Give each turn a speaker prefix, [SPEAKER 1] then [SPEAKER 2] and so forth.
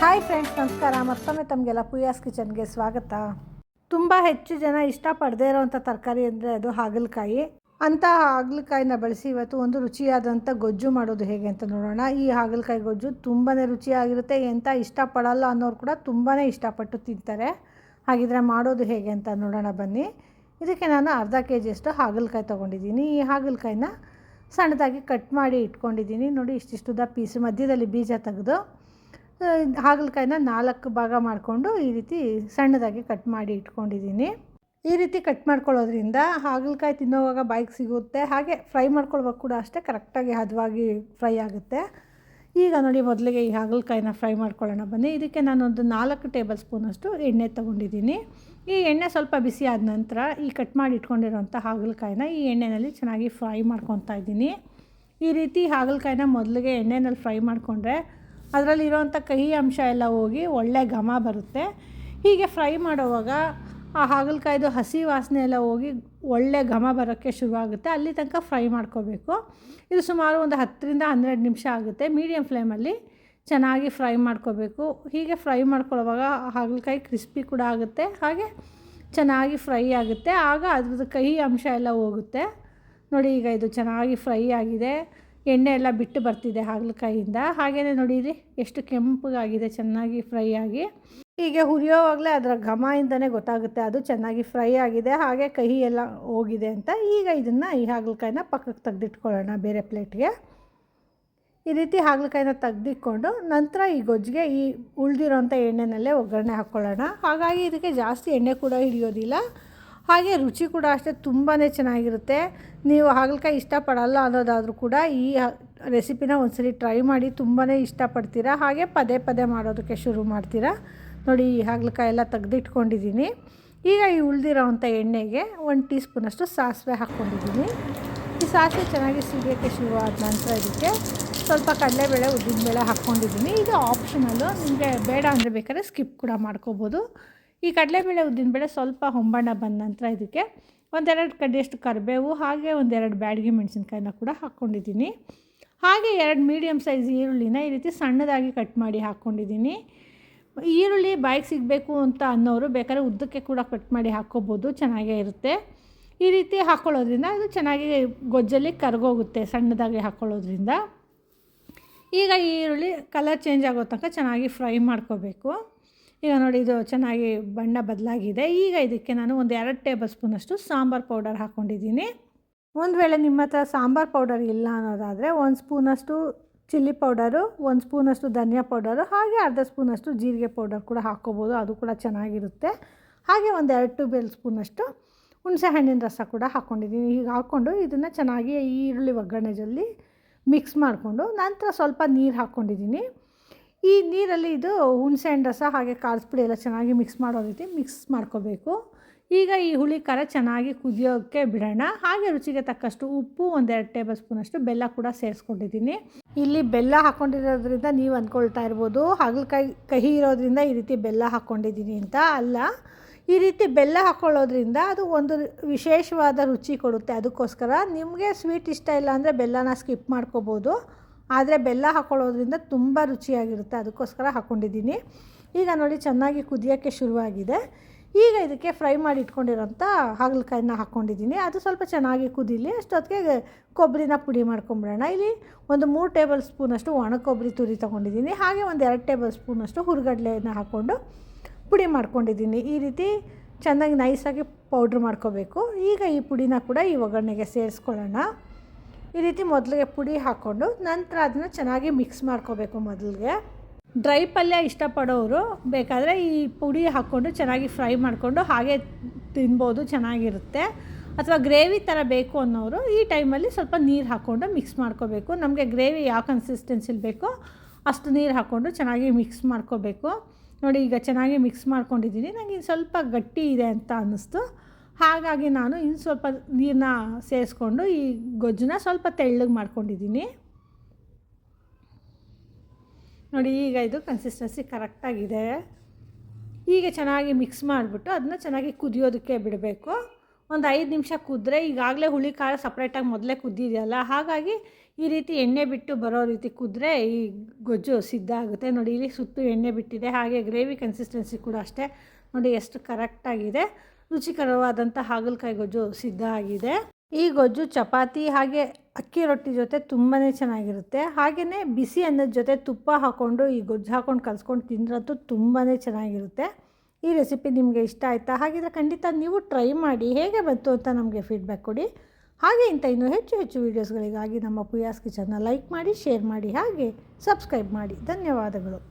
[SPEAKER 1] Hi friends, ನಮಸ್ಕಾರ. ಮತ್ತೊಮ್ಮೆ ತಮಗೆಲ್ಲ ಪೂಯಾಸ್ ಕಿಚನ್ಗೆ ಸ್ವಾಗತ. ತುಂಬ ಹೆಚ್ಚು ಜನ ಇಷ್ಟಪಡದೇ ಇರೋವಂಥ ತರಕಾರಿ ಅಂದರೆ ಅದು ಹಾಗಲಕಾಯಿ. ಅಂಥ ಹಾಗಲಕಾಯಿನ ಬಳಸಿ ಇವತ್ತು ಒಂದು ರುಚಿಯಾದಂಥ ಗೊಜ್ಜು ಮಾಡೋದು ಹೇಗೆ ಅಂತ ನೋಡೋಣ. ಈ ಹಾಗಲಕಾಯಿ ಗೊಜ್ಜು ತುಂಬಾ ರುಚಿಯಾಗಿರುತ್ತೆ. ಎಂಥ ಇಷ್ಟಪಡಲ್ಲ ಅನ್ನೋರು ಕೂಡ ತುಂಬಾ ಇಷ್ಟಪಟ್ಟು ತಿಂತಾರೆ. ಹಾಗಿದ್ರೆ ಮಾಡೋದು ಹೇಗೆ ಅಂತ ನೋಡೋಣ ಬನ್ನಿ. ಇದಕ್ಕೆ ನಾನು ಅರ್ಧ KGಯಷ್ಟು ಹಾಗಲಕಾಯಿ ತೊಗೊಂಡಿದ್ದೀನಿ. ಈ ಹಾಗಲಕಾಯಿನ ಸಣ್ಣದಾಗಿ ಕಟ್ ಮಾಡಿ ಇಟ್ಕೊಂಡಿದ್ದೀನಿ. ನೋಡಿ, ಇಷ್ಟಿಷ್ಟುದ ಪೀಸು, ಮಧ್ಯದಲ್ಲಿ ಬೀಜ ತೆಗೆದು ಹಾಗಲಕಾಯಿನ 4 ಭಾಗ ಮಾಡಿಕೊಂಡು ಈ ರೀತಿ ಸಣ್ಣದಾಗಿ ಕಟ್ ಮಾಡಿ ಇಟ್ಕೊಂಡಿದ್ದೀನಿ. ಈ ರೀತಿ ಕಟ್ ಮಾಡ್ಕೊಳ್ಳೋದ್ರಿಂದ ಹಾಗಲಕಾಯಿ ತಿನ್ನೋವಾಗ ಬಾಯಿಗೆ ಸಿಗುತ್ತೆ. ಹಾಗೆ ಫ್ರೈ ಮಾಡ್ಕೊಳ್ಬೇಕು ಕೂಡ ಅಷ್ಟೇ, ಕರೆಕ್ಟಾಗಿ ಹದವಾಗಿ ಫ್ರೈ ಆಗುತ್ತೆ. ಈಗ ನೋಡಿ, ಮೊದಲಿಗೆ ಈ ಹಾಗಲಕಾಯಿನ ಫ್ರೈ ಮಾಡ್ಕೊಳ್ಳೋಣ ಬನ್ನಿ. ಇದಕ್ಕೆ ನಾನೊಂದು 4 ಟೇಬಲ್ ಸ್ಪೂನಷ್ಟು ಎಣ್ಣೆ ತೊಗೊಂಡಿದ್ದೀನಿ. ಈ ಎಣ್ಣೆ ಸ್ವಲ್ಪ ಬಿಸಿ ಆದ ನಂತರ ಈ ಕಟ್ ಮಾಡಿ ಇಟ್ಕೊಂಡಿರೋಂಥ ಹಾಗಲಕಾಯಿನ ಈ ಎಣ್ಣೆಯಲ್ಲಿ ಚೆನ್ನಾಗಿ ಫ್ರೈ ಮಾಡ್ಕೊತಾ ಇದ್ದೀನಿ. ಈ ರೀತಿ ಹಾಗಲಕಾಯಿನ ಮೊದಲಿಗೆ ಎಣ್ಣೆಯಲ್ಲಿ ಫ್ರೈ ಮಾಡಿಕೊಂಡ್ರೆ ಅದರಲ್ಲಿರೋವಂಥ ಕಹಿ ಅಂಶ ಎಲ್ಲ ಹೋಗಿ ಒಳ್ಳೆ ಘಮ ಬರುತ್ತೆ. ಹೀಗೆ ಫ್ರೈ ಮಾಡೋವಾಗ ಆ ಹಾಗಲಕಾಯ್ದು ಹಸಿ ವಾಸನೆ ಎಲ್ಲ ಹೋಗಿ ಒಳ್ಳೆ ಘಮ ಬರೋಕ್ಕೆ ಶುರುವಾಗುತ್ತೆ. ಅಲ್ಲಿ ತನಕ ಫ್ರೈ ಮಾಡ್ಕೋಬೇಕು. ಇದು ಸುಮಾರು ಒಂದು 10-12 ನಿಮಿಷ ಆಗುತ್ತೆ. ಮೀಡಿಯಮ್ ಫ್ಲೇಮಲ್ಲಿ ಚೆನ್ನಾಗಿ ಫ್ರೈ ಮಾಡ್ಕೋಬೇಕು. ಹೀಗೆ ಫ್ರೈ ಮಾಡ್ಕೊಳ್ಳೋವಾಗ ಹಾಗಲಕಾಯಿ ಕ್ರಿಸ್ಪಿ ಕೂಡ ಆಗುತ್ತೆ, ಹಾಗೆ ಚೆನ್ನಾಗಿ ಫ್ರೈ ಆಗುತ್ತೆ. ಆಗ ಅದ್ರದ್ದು ಕಹಿ ಅಂಶ ಎಲ್ಲ ಹೋಗುತ್ತೆ. ನೋಡಿ, ಈಗ ಇದು ಚೆನ್ನಾಗಿ ಫ್ರೈ ಆಗಿದೆ. ಎಣ್ಣೆ ಎಲ್ಲ ಬಿಟ್ಟು ಬರ್ತಿದೆ ಹಾಗಲಕಾಯಿಯಿಂದ. ಹಾಗೆಯೇ ನೋಡಿರಿ ಎಷ್ಟು ಕೆಂಪಗಾಗಿದೆ, ಚೆನ್ನಾಗಿ ಫ್ರೈ ಆಗಿ. ಹೀಗೆ ಹುರಿಯೋವಾಗಲೇ ಅದರ ಘಮದಿಂದನೇ ಗೊತ್ತಾಗುತ್ತೆ ಅದು ಚೆನ್ನಾಗಿ ಫ್ರೈ ಆಗಿದೆ, ಹಾಗೆ ಕಹಿ ಎಲ್ಲ ಹೋಗಿದೆ ಅಂತ. ಈಗ ಇದನ್ನು ಈ ಹಾಗಲಕಾಯಿನ ಪಕ್ಕಕ್ಕೆ ತೆಗೆದಿಟ್ಕೊಳ್ಳೋಣ ಬೇರೆ ಪ್ಲೇಟ್ಗೆ. ಈ ರೀತಿ ಹಾಗಲಕಾಯಿನ ತೆಗೆದಿಟ್ಕೊಂಡು ನಂತರ ಈ ಗೊಜ್ಜಿಗೆ ಈ ಉಳಿದಿರೋಂಥ ಎಣ್ಣೆನಲ್ಲೇ ಒಗ್ಗರಣೆ ಹಾಕ್ಕೊಳ್ಳೋಣ. ಹಾಗಾಗಿ ಇದಕ್ಕೆ ಜಾಸ್ತಿ ಎಣ್ಣೆ ಕೂಡ ಹಿಡಿಯೋದಿಲ್ಲ, ಹಾಗೆ ರುಚಿ ಕೂಡ ಅಷ್ಟೇ ತುಂಬಾ ಚೆನ್ನಾಗಿರುತ್ತೆ. ನೀವು ಹಾಗಲಕಾಯಿ ಇಷ್ಟಪಡಲ್ಲ ಅನ್ನೋದಾದರೂ ಕೂಡ ಈ ರೆಸಿಪಿನ ಒಂದ್ಸರಿ ಟ್ರೈ ಮಾಡಿ, ತುಂಬಾ ಇಷ್ಟಪಡ್ತೀರಾ. ಹಾಗೆ ಪದೇ ಪದೇ ಮಾಡೋದಕ್ಕೆ ಶುರು ಮಾಡ್ತೀರಾ. ನೋಡಿ, ಈ ಹಾಗಲಕಾಯಿ ಎಲ್ಲ ತೆಗೆದಿಟ್ಕೊಂಡಿದ್ದೀನಿ. ಈಗ ಈ ಉಳಿದಿರೋವಂಥ ಎಣ್ಣೆಗೆ 1 ಟೀ ಸ್ಪೂನಷ್ಟು ಸಾಸಿವೆ ಹಾಕ್ಕೊಂಡಿದ್ದೀನಿ. ಈ ಸಾಸಿವೆ ಚೆನ್ನಾಗಿ ಸಿಗೋಕ್ಕೆ ಶುರುವಾದ ನಂತರ ಇದಕ್ಕೆ ಸ್ವಲ್ಪ ಕಡಲೆಬೇಳೆ, ಉದ್ದಿನಬೇಳೆ ಹಾಕ್ಕೊಂಡಿದ್ದೀನಿ. ಇದು ಆಪ್ಷನಲ್ಲು, ನಿಮಗೆ ಬೇಡ ಅಂದರೆ ಬೇಕಾದ್ರೆ ಸ್ಕಿಪ್ ಕೂಡ ಮಾಡ್ಕೋಬೋದು. ಈ ಕಡಲೆಬೇಳೆ, ಉದ್ದಿನಬೇಳೆ ಸ್ವಲ್ಪ ಹೊಂಬಣ್ಣ ಬಂದ ನಂತರ ಇದಕ್ಕೆ 1-2 ಕಡ್ಡಿಯಷ್ಟು ಕರಿಬೇವು, ಹಾಗೆ 1-2 ಬ್ಯಾಡಗಿ ಮೆಣಸಿನ್ಕಾಯಿನ ಕೂಡ ಹಾಕ್ಕೊಂಡಿದ್ದೀನಿ. ಹಾಗೆ 2 ಮೀಡಿಯಮ್ ಸೈಜ್ ಈರುಳ್ಳಿನ ಈ ರೀತಿ ಸಣ್ಣದಾಗಿ ಕಟ್ ಮಾಡಿ ಹಾಕ್ಕೊಂಡಿದ್ದೀನಿ. ಈರುಳ್ಳಿ ಬಾಯಿಗೆ ಸಿಗಬೇಕು ಅಂತ ಅನ್ನೋರು ಬೇಕಾದ್ರೆ ಉದ್ದಕ್ಕೆ ಕೂಡ ಕಟ್ ಮಾಡಿ ಹಾಕ್ಕೋಬೋದು, ಚೆನ್ನಾಗೇ ಇರುತ್ತೆ. ಈ ರೀತಿ ಹಾಕ್ಕೊಳ್ಳೋದ್ರಿಂದ ಅದು ಚೆನ್ನಾಗಿ ಗೊಜ್ಜಲ್ಲಿ ಕರಗೋಗುತ್ತೆ ಸಣ್ಣದಾಗಿ ಹಾಕ್ಕೊಳ್ಳೋದ್ರಿಂದ. ಈಗ ಈ ಈರುಳ್ಳಿ ಕಲರ್ ಚೇಂಜ್ ಆಗೋ ತನಕ ಚೆನ್ನಾಗಿ ಫ್ರೈ ಮಾಡ್ಕೋಬೇಕು. ಈಗ ನೋಡಿ, ಇದು ಚೆನ್ನಾಗಿ ಬಣ್ಣ ಬದಲಾಗಿದೆ. ಈಗ ಇದಕ್ಕೆ ನಾನು 1-2 ಟೇಬಲ್ ಸ್ಪೂನಷ್ಟು ಸಾಂಬಾರು ಪೌಡರ್ ಹಾಕ್ಕೊಂಡಿದ್ದೀನಿ. ಒಂದು ವೇಳೆ ನಿಮ್ಮ ಹತ್ರ ಸಾಂಬಾರು ಪೌಡರ್ ಇಲ್ಲ ಅನ್ನೋದಾದರೆ 1 ಸ್ಪೂನಷ್ಟು ಚಿಲ್ಲಿ ಪೌಡರು, 1 ಸ್ಪೂನಷ್ಟು ಧನಿಯಾ ಪೌಡರು, ಹಾಗೆ ಅರ್ಧ ಸ್ಪೂನಷ್ಟು ಜೀರಿಗೆ ಪೌಡರ್ ಕೂಡ ಹಾಕ್ಕೋಬೋದು, ಅದು ಕೂಡ ಚೆನ್ನಾಗಿರುತ್ತೆ. ಹಾಗೆ 1-2 ಟೇಬಲ್ ಸ್ಪೂನಷ್ಟು ಹುಣಸೆ ಹಣ್ಣಿನ ರಸ ಕೂಡ ಹಾಕ್ಕೊಂಡಿದ್ದೀನಿ. ಈಗ ಹಾಕ್ಕೊಂಡು ಇದನ್ನು ಚೆನ್ನಾಗಿ ಈ ಈರುಳ್ಳಿ ಒಗ್ಗರಣೆಯಲ್ಲಿ ಮಿಕ್ಸ್ ಮಾಡಿಕೊಂಡು ನಂತರ ಸ್ವಲ್ಪ ನೀರು ಹಾಕ್ಕೊಂಡಿದ್ದೀನಿ. ಈ ನೀರಲ್ಲಿ ಇದು ಹುಣಸೆ ಹಣ್ಣು ರಸ ಹಾಗೆ ಖಾರದ ಪುಡಿ ಎಲ್ಲ ಚೆನ್ನಾಗಿ ಮಿಕ್ಸ್ ಮಾಡೋ ರೀತಿ ಮಿಕ್ಸ್ ಮಾಡ್ಕೋಬೇಕು. ಈಗ ಈ ಹುಳಿ ಖಾರ ಚೆನ್ನಾಗಿ ಕುದಿಯೋಕ್ಕೆ ಬಿಡೋಣ. ಹಾಗೆ ರುಚಿಗೆ ತಕ್ಕಷ್ಟು ಉಪ್ಪು, 1-2 ಟೇಬಲ್ ಸ್ಪೂನಷ್ಟು ಬೆಲ್ಲ ಕೂಡ ಸೇರಿಸ್ಕೊಂಡಿದ್ದೀನಿ. ಇಲ್ಲಿ ಬೆಲ್ಲ ಹಾಕ್ಕೊಂಡಿರೋದ್ರಿಂದ ನೀವು ಅಂದ್ಕೊಳ್ತಾ ಇರ್ಬೋದು ಹಾಗಲಕಾಯಿ ಕಹಿ ಇರೋದ್ರಿಂದ ಈ ರೀತಿ ಬೆಲ್ಲ ಹಾಕ್ಕೊಂಡಿದ್ದೀನಿ ಅಂತ. ಅಲ್ಲ, ಈ ರೀತಿ ಬೆಲ್ಲ ಹಾಕ್ಕೊಳ್ಳೋದ್ರಿಂದ ಅದು ಒಂದು ವಿಶೇಷವಾದ ರುಚಿ ಕೊಡುತ್ತೆ. ಅದಕ್ಕೋಸ್ಕರ ನಿಮಗೆ ಸ್ವೀಟ್ ಇಷ್ಟ ಇಲ್ಲ ಅಂದರೆ ಬೆಲ್ಲನ ಸ್ಕಿಪ್ ಮಾಡ್ಕೋಬೋದು, ಆದರೆ ಬೆಲ್ಲ ಹಾಕ್ಕೊಳ್ಳೋದ್ರಿಂದ ತುಂಬ ರುಚಿಯಾಗಿರುತ್ತೆ, ಅದಕ್ಕೋಸ್ಕರ ಹಾಕ್ಕೊಂಡಿದ್ದೀನಿ. ಈಗ ನೋಡಿ, ಚೆನ್ನಾಗಿ ಕುದಿಯೋಕ್ಕೆ ಶುರುವಾಗಿದೆ. ಈಗ ಇದಕ್ಕೆ ಫ್ರೈ ಮಾಡಿ ಇಟ್ಕೊಂಡಿರೋಂಥ ಹಾಗಲಕಾಯಿನ ಹಾಕ್ಕೊಂಡಿದ್ದೀನಿ. ಅದು ಸ್ವಲ್ಪ ಚೆನ್ನಾಗಿ ಕುದೀಲಿ. ಅಷ್ಟೊತ್ತಿಗೆ ಕೊಬ್ಬರಿನ ಪುಡಿ ಮಾಡ್ಕೊಂಬಿಡೋಣ. ಇಲ್ಲಿ 3 ಟೇಬಲ್ ಸ್ಪೂನಷ್ಟು ಒಣ ಕೊಬ್ಬರಿ ತುರಿ ತೊಗೊಂಡಿದ್ದೀನಿ. ಹಾಗೆ 1-2 ಟೇಬಲ್ ಸ್ಪೂನಷ್ಟು ಹುರಿಗಡಲೆನ ಹಾಕ್ಕೊಂಡು ಪುಡಿ ಮಾಡ್ಕೊಂಡಿದ್ದೀನಿ. ಈ ರೀತಿ ಚೆನ್ನಾಗಿ ನೈಸಾಗಿ ಪೌಡ್ರ್ ಮಾಡ್ಕೋಬೇಕು. ಈಗ ಈ ಪುಡಿನ ಕೂಡ ಈ ಒಗ್ಗರಣೆಗೆ ಸೇರಿಸ್ಕೊಳ್ಳೋಣ. ಈ ರೀತಿ ಮೊದಲಿಗೆ ಪುಡಿ ಹಾಕ್ಕೊಂಡು ನಂತರ ಅದನ್ನು ಚೆನ್ನಾಗಿ ಮಿಕ್ಸ್ ಮಾಡ್ಕೋಬೇಕು. ಮೊದಲಿಗೆ ಡ್ರೈ ಪಲ್ಯ ಇಷ್ಟಪಡೋರು ಬೇಕಾದರೆ ಈ ಪುಡಿ ಹಾಕ್ಕೊಂಡು ಚೆನ್ನಾಗಿ ಫ್ರೈ ಮಾಡಿಕೊಂಡು ಹಾಗೆ ತಿನ್ಬೋದು, ಚೆನ್ನಾಗಿರುತ್ತೆ. ಅಥವಾ ಗ್ರೇವಿ ಥರ ಬೇಕು ಅನ್ನೋರು ಈ ಟೈಮಲ್ಲಿ ಸ್ವಲ್ಪ ನೀರು ಹಾಕ್ಕೊಂಡು ಮಿಕ್ಸ್ ಮಾಡ್ಕೋಬೇಕು. ನಮಗೆ ಗ್ರೇವಿ ಯಾವ ಕನ್ಸಿಸ್ಟೆನ್ಸಿಲಿ ಬೇಕೋ ಅಷ್ಟು ನೀರು ಹಾಕ್ಕೊಂಡು ಚೆನ್ನಾಗಿ ಮಿಕ್ಸ್ ಮಾಡ್ಕೋಬೇಕು. ನೋಡಿ, ಈಗ ಚೆನ್ನಾಗಿ ಮಿಕ್ಸ್ ಮಾಡ್ಕೊಂಡಿದ್ದೀನಿ. ನನಗೆ ಸ್ವಲ್ಪ ಗಟ್ಟಿ ಇದೆ ಅಂತ ಅನ್ನಿಸ್ತು, ಹಾಗಾಗಿ ನಾನು ಇನ್ನು ಸ್ವಲ್ಪ ನೀರನ್ನ ಸೇರಿಸ್ಕೊಂಡು ಈ ಗೊಜ್ಜನ್ನ ಸ್ವಲ್ಪ ತೆಳ್ಳಗೆ ಮಾಡ್ಕೊಂಡಿದ್ದೀನಿ. ನೋಡಿ, ಈಗ ಇದು ಕನ್ಸಿಸ್ಟೆನ್ಸಿ ಕರೆಕ್ಟಾಗಿದೆ. ಈಗ ಚೆನ್ನಾಗಿ ಮಿಕ್ಸ್ ಮಾಡಿಬಿಟ್ಟು ಅದನ್ನ ಚೆನ್ನಾಗಿ ಕುದಿಯೋದಕ್ಕೆ ಬಿಡಬೇಕು. ಒಂದು 5 ನಿಮಿಷ ಕುದ್ರೆ ಈಗಾಗಲೇ ಹುಳಿ ಖಾರ ಸಪ್ರೇಟಾಗಿ ಮೊದಲೇ ಕುದ್ದಿದೆಯಲ್ಲ, ಹಾಗಾಗಿ ಈ ರೀತಿ ಎಣ್ಣೆ ಬಿಟ್ಟು ಬರೋ ರೀತಿ ಕುದ್ರೆ ಈ ಗೊಜ್ಜು ಸಿದ್ಧ ಆಗುತ್ತೆ. ನೋಡಿ ಇಲ್ಲಿ ಸುತ್ತು ಎಣ್ಣೆ ಬಿಟ್ಟಿದೆ. ಹಾಗೆ ಗ್ರೇವಿ ಕನ್ಸಿಸ್ಟೆನ್ಸಿ ಕೂಡ ಅಷ್ಟೇ ನೋಡಿ ಎಷ್ಟು ಕರೆಕ್ಟಾಗಿದೆ. ರುಚಿಕರವಾದಂಥ ಹಾಗಲಕಾಯಿ ಗೊಜ್ಜು ಸಿದ್ಧ ಆಗಿದೆ. ಈ ಗೊಜ್ಜು ಚಪಾತಿ ಹಾಗೆ ಅಕ್ಕಿ ರೊಟ್ಟಿ ಜೊತೆ ತುಂಬಾ ಚೆನ್ನಾಗಿರುತ್ತೆ. ಹಾಗೆಯೇ ಬಿಸಿ ಅನ್ನದ ಜೊತೆ ತುಪ್ಪ ಹಾಕ್ಕೊಂಡು ಈ ಗೊಜ್ಜು ಹಾಕ್ಕೊಂಡು ಕಲಿಸ್ಕೊಂಡು ತಿಂದ್ರಂತೂ ತುಂಬಾ ಚೆನ್ನಾಗಿರುತ್ತೆ. ಈ ರೆಸಿಪಿ ನಿಮಗೆ ಇಷ್ಟ ಆಯಿತಾ? ಹಾಗಿದ್ರೆ ಖಂಡಿತ ನೀವು ಟ್ರೈ ಮಾಡಿ ಹೇಗೆ ಬಂತು ಅಂತ ನಮಗೆ ಫೀಡ್ಬ್ಯಾಕ್ ಕೊಡಿ. ಹಾಗೆ ಇಂಥ ಇನ್ನೂ ಹೆಚ್ಚು ವೀಡಿಯೋಸ್ಗಳಿಗಾಗಿ ನಮ್ಮ ಪೂಯಾಸ್ ಕಿಚನ್ನ ಲೈಕ್ ಮಾಡಿ, ಶೇರ್ ಮಾಡಿ, ಹಾಗೆ ಸಬ್ಸ್ಕ್ರೈಬ್ ಮಾಡಿ. ಧನ್ಯವಾದಗಳು.